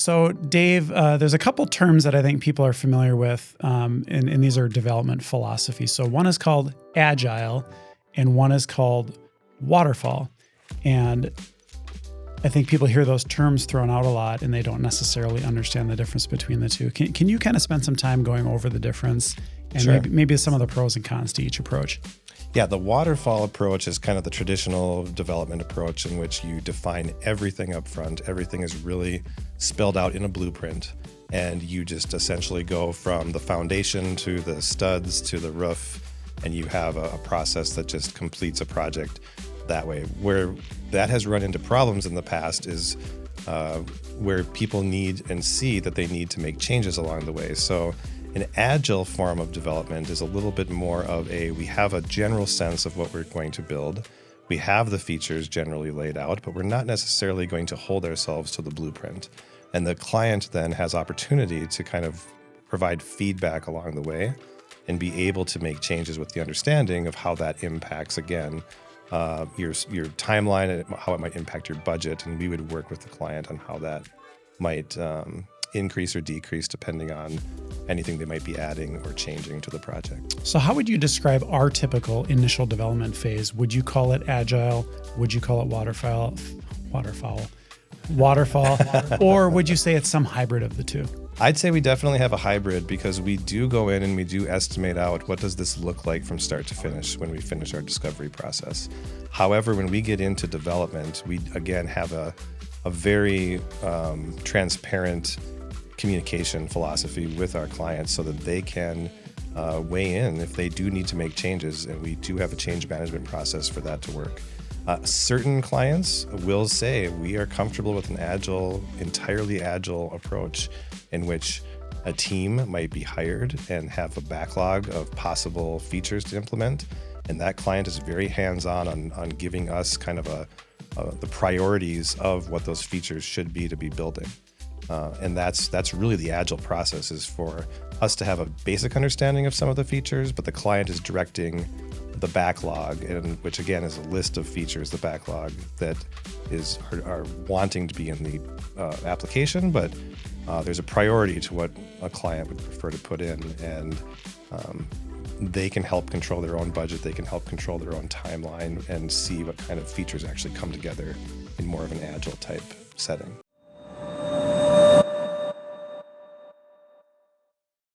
So, Dave, there's a couple terms that I think people are familiar with, and these are development philosophies. So, one is called Agile, and one is called Waterfall. And I think people hear those terms thrown out a lot, and they don't necessarily understand the difference between the two. Can you kind of spend some time going over the difference and Sure. maybe some of the pros and cons to each approach? Yeah, the waterfall approach is kind of the traditional development approach in which you define everything up front. Everything is really spelled out in a blueprint, and you just essentially go from the foundation to the studs to the roof, and you have a process that just completes a project that way. Where that has run into problems in the past is where people need and see that they need to make changes along the way. So an agile form of development is a little bit more of we have a general sense of what we're going to build. We have the features generally laid out, but we're not necessarily going to hold ourselves to the blueprint. And the client then has opportunity to kind of provide feedback along the way and be able to make changes with the understanding of how that impacts, again, your timeline and how it might impact your budget. And we would work with the client on how that might increase or decrease depending on anything they might be adding or changing to the project. So how would you describe our typical initial development phase? Would you call it Agile? Would you call it Waterfall? Or would you say it's some hybrid of the two? I'd say we definitely have a hybrid because we do go in and we do estimate out what does this look like from start to finish when we finish our discovery process. However, when we get into development, we again have a very transparent communication philosophy with our clients so that they can weigh in if they do need to make changes, and we do have a change management process for that to work. Certain clients will say we are comfortable with an entirely agile approach in which a team might be hired and have a backlog of possible features to implement, and that client is very hands-on on giving us kind of the priorities of what those features should be to be building. And that's really the agile process, is for us to have a basic understanding of some of the features, but the client is directing the backlog, and which again is a list of features, the backlog that are wanting to be in the application, but there's a priority to what a client would prefer to put in, and they can help control their own budget, they can help control their own timeline and see what kind of features actually come together in more of an agile type setting.